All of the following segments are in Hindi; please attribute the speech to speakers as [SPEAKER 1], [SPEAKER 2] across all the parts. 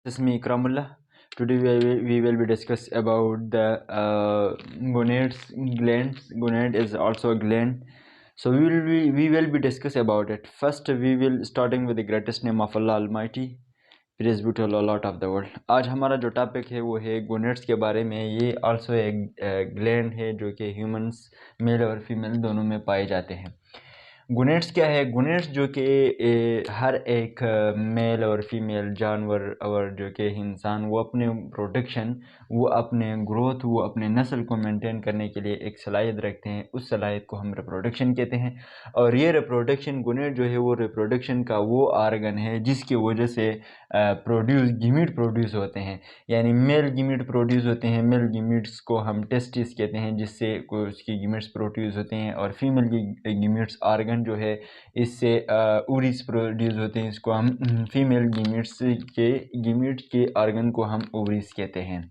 [SPEAKER 1] This is me, Ikramullah. Today we will be discuss about the gonads, glands. Gonad is also a gland. So we will be discuss about it. First, we will starting with the greatest name of Allah Almighty. Praise be to Allah, Lord of the world. आज हमारा जो टॉपिक है वो है गोनेड्स के बारे में. ये आल्सो एक ग्लैंड है जो कि ह्यूमंस मेल और फीमेल दोनों में पाए जाते हैं. गोनेड्स क्या है? गोनेड्स जो कि हर एक मेल और फीमेल जानवर और जो कि इंसान वो अपने प्रोटेक्शन, वो अपने ग्रोथ, वो अपने नस्ल को मेंटेन करने के लिए एक सलाहियत रखते हैं. उस सलाहियत को हम रिप्रोडक्शन कहते हैं. और ये रिप्रोडक्शन, गोनेड जो है वो रिप्रोडक्शन का वो आर्गन है जिसकी वजह से गिमीट प्रोड्यूस होते हैं. यानी मेल गिमीट प्रोड्यूस होते हैं. मेल गिमीट्स को हम टेस्टिस कहते हैं जिससे उसकी गिमीट्स प्रोड्यूस होते हैं. और फीमेल की गिमीट्स आर्गन जो है इससे ओवरीज प्रोड्यूस होते हैं. इसको हम फीमेल गिमीट के आर्गन को हम ओवरीज कहते हैं.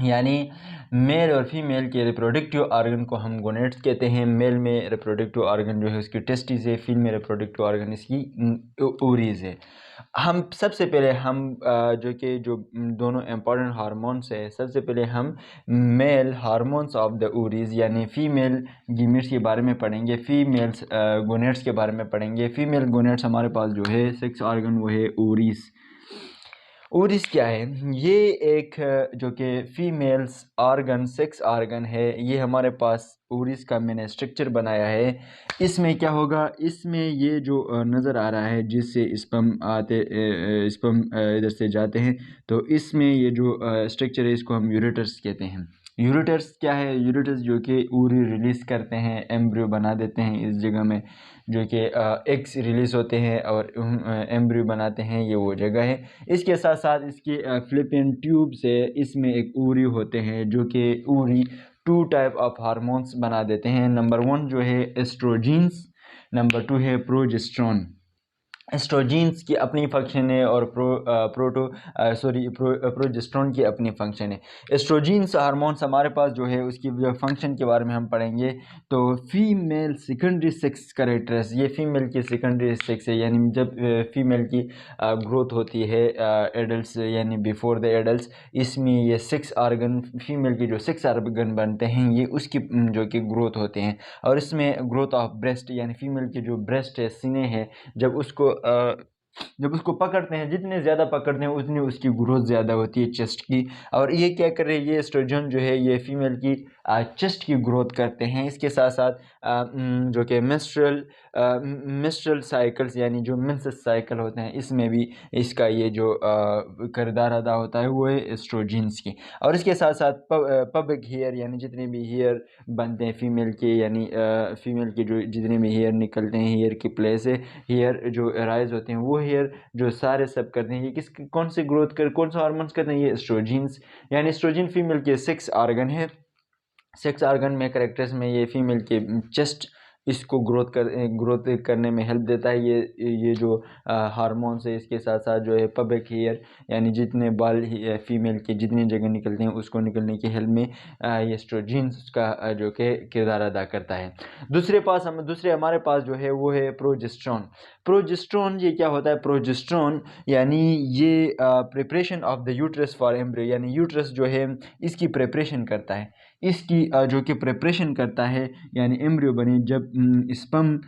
[SPEAKER 1] यानी मेल और फीमेल के रिप्रोडक्टिव आर्गन को हम गोनेड्स कहते हैं. मेल में रिप्रोडक्टिव आर्गन जो है उसकी टेस्टिस है. फीमेल रिप्रोडक्टिव आर्गन इसकी ओवरीज है. हम सबसे पहले जो दोनों इम्पॉर्टेंट हार्मोन्स है, सबसे पहले हम male hormones of the ovaries यानी फीमेल गिमिट्स के बारे में पढ़ेंगे. फीमेल्स गोनेड्स के बारे में पढ़ेंगे. फीमेल गोनेड्स हमारे पास जो है सेक्स आर्गन वो है ओवरीज. ओवरीज क्या है? ये एक जो कि फीमेल्स आर्गन, सेक्स आर्गन है. ये हमारे पास ओवरीज का मैंने स्ट्रक्चर बनाया है. इसमें क्या होगा? इसमें ये जो नज़र आ रहा है जिससे स्पर्म इधर से जाते हैं, तो इसमें ये जो स्ट्रक्चर है इसको हम यूरेटर्स कहते हैं. यूरेटर्स क्या है? यूरेटर्स जो कि ओवरी रिलीज़ करते हैं, एम्ब्रियो बना देते हैं इस जगह में, जो कि एग्स रिलीज़ होते हैं और एम्ब्रियो बनाते हैं. ये वो जगह है. इसके साथ साथ इसके फ्लिपियन ट्यूब से इसमें एक ओवरी होते हैं जो कि ओवरी 2 टाइप ऑफ हार्मोन्स बना देते हैं. नंबर 1 जो है एस्ट्रोजीन्स, नंबर 2 है प्रोजेस्टेरोन. एस्ट्रोजीन्स की अपनी फंक्शन है और प्रोजेस्टेरोन की अपनी फंक्शन है. एस्ट्रोजीन्स हार्मोन्स हमारे पास जो है उसकी जो फंक्शन के बारे में हम पढ़ेंगे. तो फीमेल सेकेंडरी सेक्स कैरेक्टर्स, ये फीमेल की सेकेंडरी सेक्स है. यानी जब फीमेल की ग्रोथ होती है एडल्ट्स यानी बिफोर द एडल्ट्स, इसमें ये सेक्स आर्गन, फीमेल की जो सेक्स आर्गन बनते हैं ये उसकी जो कि ग्रोथ होते हैं. और इसमें ग्रोथ ऑफ ब्रेस्ट यानी फीमेल की जो ब्रेस्ट है, सीने है, जब उसको पकड़ते हैं, जितने ज़्यादा पकड़ते हैं उतनी उसकी ग्रोथ ज़्यादा होती है चेस्ट की. और ये क्या कर रही है? ये एस्ट्रोजन जो है ये फीमेल की चेस्ट की ग्रोथ करते हैं. इसके साथ साथ जो कि मेंस्ट्रुअल साइकिल्स यानी जो मेंसेस साइकिल होते हैं, इसमें भी इसका ये जो किरदार अदा होता है वो है एस्ट्रोजीन्स की. और इसके साथ साथ पबिक हेयर यानी जितने भी हेयर बनते हैं फीमेल के, यानी फीमेल के जो जितने भी हेयर निकलते हैं, हेयर की प्लेस है, हेयर जो राइज होते हैं, वो हेयर जो सारे सब करते हैं, ये कौन से हार्मोन्स करते हैं? ये एस्ट्रोजीन्स. यानी एस्ट्रोजन फीमेल के सेक्स आर्गन है. सेक्स आर्गन में कैरेक्टर्स में ये फीमेल के चेस्ट, इसको ग्रोथ करने में हेल्प देता है ये जो हार्मोन्स है. इसके साथ साथ जो है पबिक हेयर यानी जितने बाल फीमेल के जितनी जगह निकलते हैं उसको निकलने की हेल्प में ये एस्ट्रोजीन्स का जो कि किरदार अदा करता है. दूसरे हमारे पास जो है वो है प्रोजेस्टेरोन. प्रोजेस्टेरोन ये क्या होता है? प्रोजेस्टेरोन यानी ये preparation of the uterus for embryo, यानी यूट्रस जो है इसकी प्रिपरेशन करता है. इसकी जो कि प्रिपरेशन करता है यानी एम्ब्रियो बने. जब स्पर्म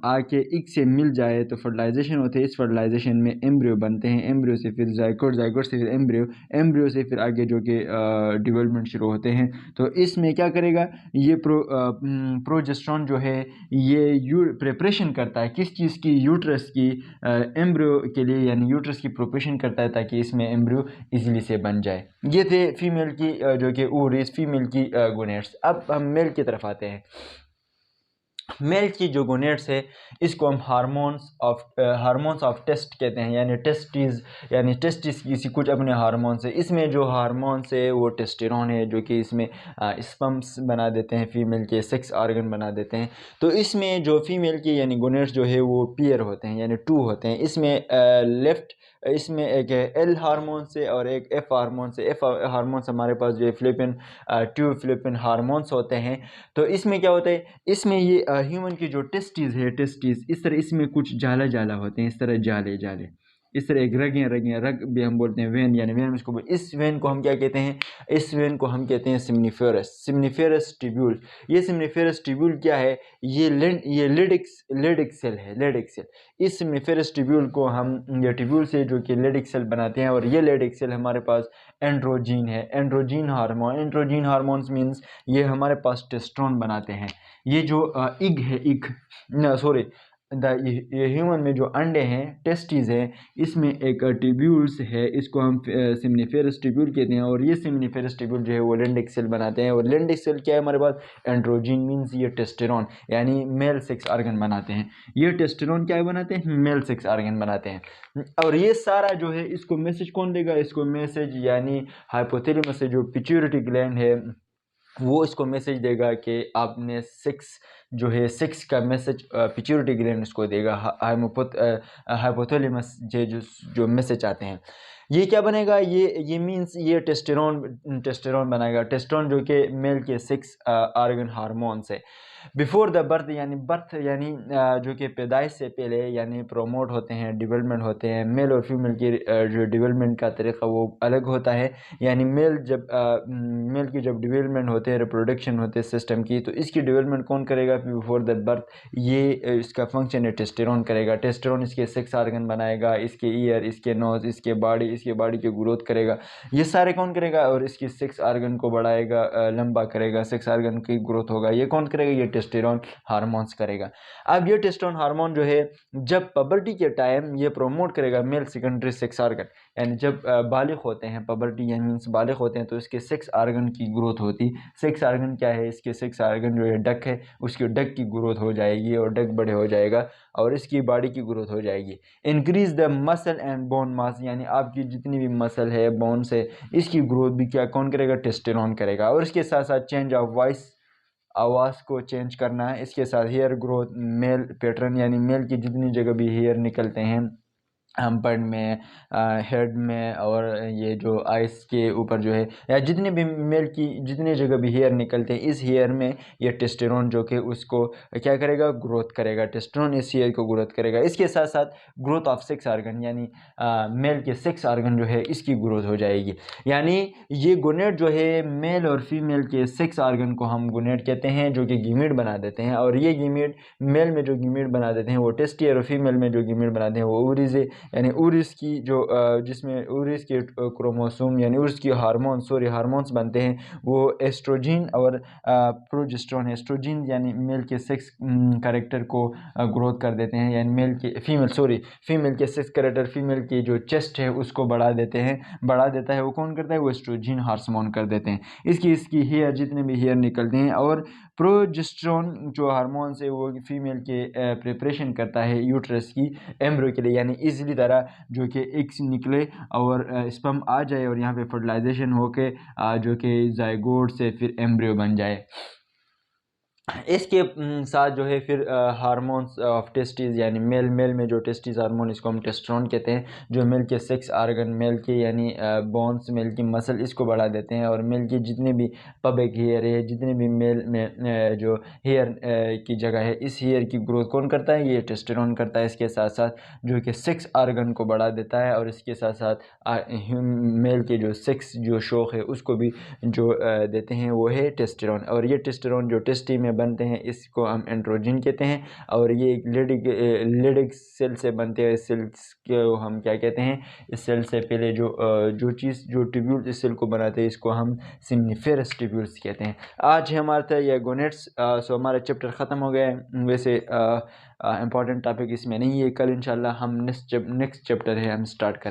[SPEAKER 1] आके एग से मिल जाए तो फर्टिलाइजेशन होते हैं. इस फर्टिलाइजेशन में एम्ब्रियो बनते हैं. एम्ब्रियो से फिर जाइगोट से फिर एम्ब्रियो से फिर आगे जो कि डेवलपमेंट शुरू होते हैं. तो इसमें क्या करेगा? ये प्रोजेस्टेरोन जो है ये प्रिपरेशन करता है किस चीज़ की? यूट्रस की एम्ब्रियो के लिए, यानी यूट्रस की प्रिपरेशन करता है ताकि इसमें एम्ब्रियो इजीली से बन जाए. ये थे फीमेल की जो कि ओवरीज, फीमेल की गोनेड्स. अब हम मेल की तरफ आते हैं. मेल की जो गोनेड्स है इसको हम हार्मोन्स ऑफ टेस्ट कहते हैं. यानी टेस्टिस किसी कुछ अपने हार्मोन्स है. इसमें जो हार्मोन्स है वो टेस्टोस्टेरोन है जो कि इसमें स्पर्म्स बना देते हैं, फीमेल के सेक्स आर्गन बना देते हैं. तो इसमें जो फीमेल की यानी गोनेड्स जो है वो पेयर होते हैं यानी 2 होते हैं. इसमें एक एल हार्मोन से और एक एफ हार्मोन से. एफ हार्मोन्स हमारे पास जो है फ्लिपिन हार्मोन्स होते हैं. तो इसमें क्या होता है? इसमें ये ह्यूमन की जो टेस्टिस है, इस तरह इसमें कुछ जाला होते हैं, इस तरह जाले. इस तरह एक रग है, रग भी हम बोलते हैं वेन, यानी वेन इसको इस वेन को हम क्या कहते हैं, इस वेन को हम कहते हैं सिम्निफेरस ट्यूब्यूल। ये सिम्निफेरस ट्यूब्यूल क्या है, ये लेडिक सेल है, लेडिक सेल। इस सिम्निफेरस ट्यूब्यूल को हम, ये ट्यूब्यूल से जो कि लेडिक सेल बनाते हैं, और ये लेडिक सेल हमारे पास एंड्रोजीन है, एंड्रोजीन हार्मोन। एंड्रोजीन हार्मोन्स मीन्स ये हमारे पास टेस्टोन बनाते हैं। ये जो इग है, इग सॉरी ये ह्यूमन में जो अंडे हैं, टेस्टिस हैं, इसमें एक ट्यूब्यूल्स है, इसको हम सिम्निफेरस ट्यूब्यूल कहते हैं। और ये सिम्निफेरस ट्यूब्यूल जो है वो लिंडिक सेल बनाते हैं। और लिंडिक सेल क्या है हमारे पास, एंड्रोजीन मीन्स ये टेस्टेरोन यानी मेल सेक्स ऑर्गन बनाते हैं। ये टेस्टेरोन क्या बनाते हैं, मेल सेक्स ऑर्गन बनाते हैं। और ये सारा जो है इसको मैसेज कौन देगा, इसको मैसेज यानी हाइपोथैलेमस से जो पिट्यूटरी ग्लैंड है वो इसको मैसेज देगा कि आपने सेक्स जो है, सेक्स का मैसेज पिट्यूटरी ग्लैंड इसको देगा। हाइपोथैलेमस जो मैसेज आते हैं, ये क्या बनेगा, ये मींस ये टेस्टेरोन बनाएगा। टेस्टेरोन जो कि मेल के सेक्स ऑर्गन हार्मोन्स है। बिफोर द बर्थ यानी जो कि पैदाइश से पहले यानी प्रोमोट होते हैं, डेवलपमेंट होते हैं। मेल और फीमेल की जो डेवलपमेंट का तरीका वो अलग होता है। यानी मेल की जब डेवलपमेंट होते हैं, रिप्रोडक्शन होते हैं सिस्टम की, तो इसकी डेवलपमेंट कौन करेगा बिफोर द बर्थ, ये इसका फंक्शन है टेस्टेरोन करेगा। टेस्टेरोन इसके सेक्स ऑर्गन बनाएगा, इसके ईयर, इसके नोज, इसके बॉडी की ग्रोथ करेगा। ये सारे कौन करेगा, और इसकी सेक्स ऑर्गन को बढ़ाएगा, लंबा करेगा, सेक्स ऑर्गन की ग्रोथ होगा। ये कौन करेगा, ये टेस्टेरोन हार्मोन्स करेगा। अब ये टेस्टेरोन हार्मोन जो है जब पबर्टी के टाइम ये प्रोमोट करेगा मेल सेकेंडरी सेक्स ऑर्गन, यानी जब बालिग होते हैं, पबर्टी यानी मीन्स बालिग होते हैं, तो इसके सेक्स ऑर्गन की ग्रोथ होती। सेक्स ऑर्गन क्या है, इसके सेक्स ऑर्गन जो है डक है, उसकी डक की ग्रोथ हो जाएगी और डक बड़े हो जाएगा और इसकी बॉडी की ग्रोथ हो जाएगी। Increase the muscle and bone mass, यानी आपकी जितनी भी मसल है, बोन्स है, इसकी ग्रोथ भी क्या कौन करेगा, टेस्टेरोन करेगा। और इसके साथ साथ चेंज ऑफ वॉइस, आवाज़ को चेंज करना है। इसके साथ हेयर ग्रोथ, मेल पैटर्न यानी मेल की जितनी जगह भी हेयर निकलते हैं, हमपड में, हेड में, और ये जो आइस के ऊपर जो है, या जितने भी मेल की जितने जगह भी हेयर निकलते हैं, इस हेयर में ये टेस्टेरोन जो कि उसको क्या करेगा, ग्रोथ करेगा। टेस्टेरोन इस हेयर को ग्रोथ करेगा। इसके साथ साथ ग्रोथ ऑफ सेक्स ऑर्गन यानी मेल के सेक्स ऑर्गन जो है इसकी ग्रोथ हो जाएगी। यानी ये गोनेट जो है, मेल और फीमेल के सेक्स ऑर्गन को हम गोनेट कहते हैं, जो कि गीमीट बना देते हैं। और ये गीमीट मेल में जो गीमीट बना देते हैं वो टेस्टी, और फीमेल में जो गीमीट बनाते हैं वो ओवरीज है। यानी उर्स की जो जिसमें उर्स के क्रोमोसोम यानी उर्स की हार्मोन्स बनते हैं, वो एस्ट्रोजन और प्रोजेस्टेरोन। एस्ट्रोजन यानी मेल के सेक्स कैरेक्टर को ग्रोथ कर देते हैं, यानी फीमेल के सेक्स कैरेक्टर, फीमेल की जो चेस्ट है उसको बढ़ा देता है। वो कौन करता है, वो एस्ट्रोजन हार्मोन कर देते हैं। इसकी हेयर, जितने भी हेयर निकलते हैं। और प्रोजेस्टेरोन जो हार्मोन्स है वो फीमेल के प्रिपरेशन करता है यूट्रस की एम्ब्रियो के लिए, यानी इजीली तरह जो कि एग्स निकले और स्पर्म आ जाए और यहाँ पे फर्टिलाइजेशन होके जो कि जाइगोट से फिर एम्ब्रियो बन जाए। इसके साथ जो है फिर हार्मोन्स ऑफ टेस्टिस, यानी मेल में जो टेस्टिस हार्मोन, इसको हम टेस्टोस्टेरोन कहते हैं, जो मेल के सेक्स ऑर्गन, मेल के यानी बोन्स, मेल की मसल, इसको बढ़ा देते हैं। और मेल की जितने भी पबिक हेयर है, जितने भी मेल में जो हेयर की जगह है, इस हेयर की ग्रोथ कौन करता है, ये टेस्टोस्टेरोन करता है। इसके साथ साथ जो कि सेक्स ऑर्गन को बढ़ा देता है। और इसके साथ साथ मेल के जो सेक्स जो शौक है उसको भी जो देते हैं वो है टेस्टोस्टेरोन। और ये टेस्टोस्टेरोन जो टेस्टी में बनते हैं इसको हम एंड्रोजन कहते हैं। और ये एक लेडिक सेल से बनते हैं। सेल्स को हम क्या कहते हैं, इस सेल से पहले जो ट्यूब्यूल इस सेल को बनाते हैं इसको हम सिम्निफेरस ट्यूब्यूल्स कहते हैं। आज हमारा था यह गोनेट्स। सो हमारा चैप्टर ख़त्म हो गया है। वैसे इम्पॉर्टेंट टॉपिक इसमें नहीं है। कल इंशाल्लाह हम नेक्स्ट चैप्टर है हम स्टार्ट करेंगे।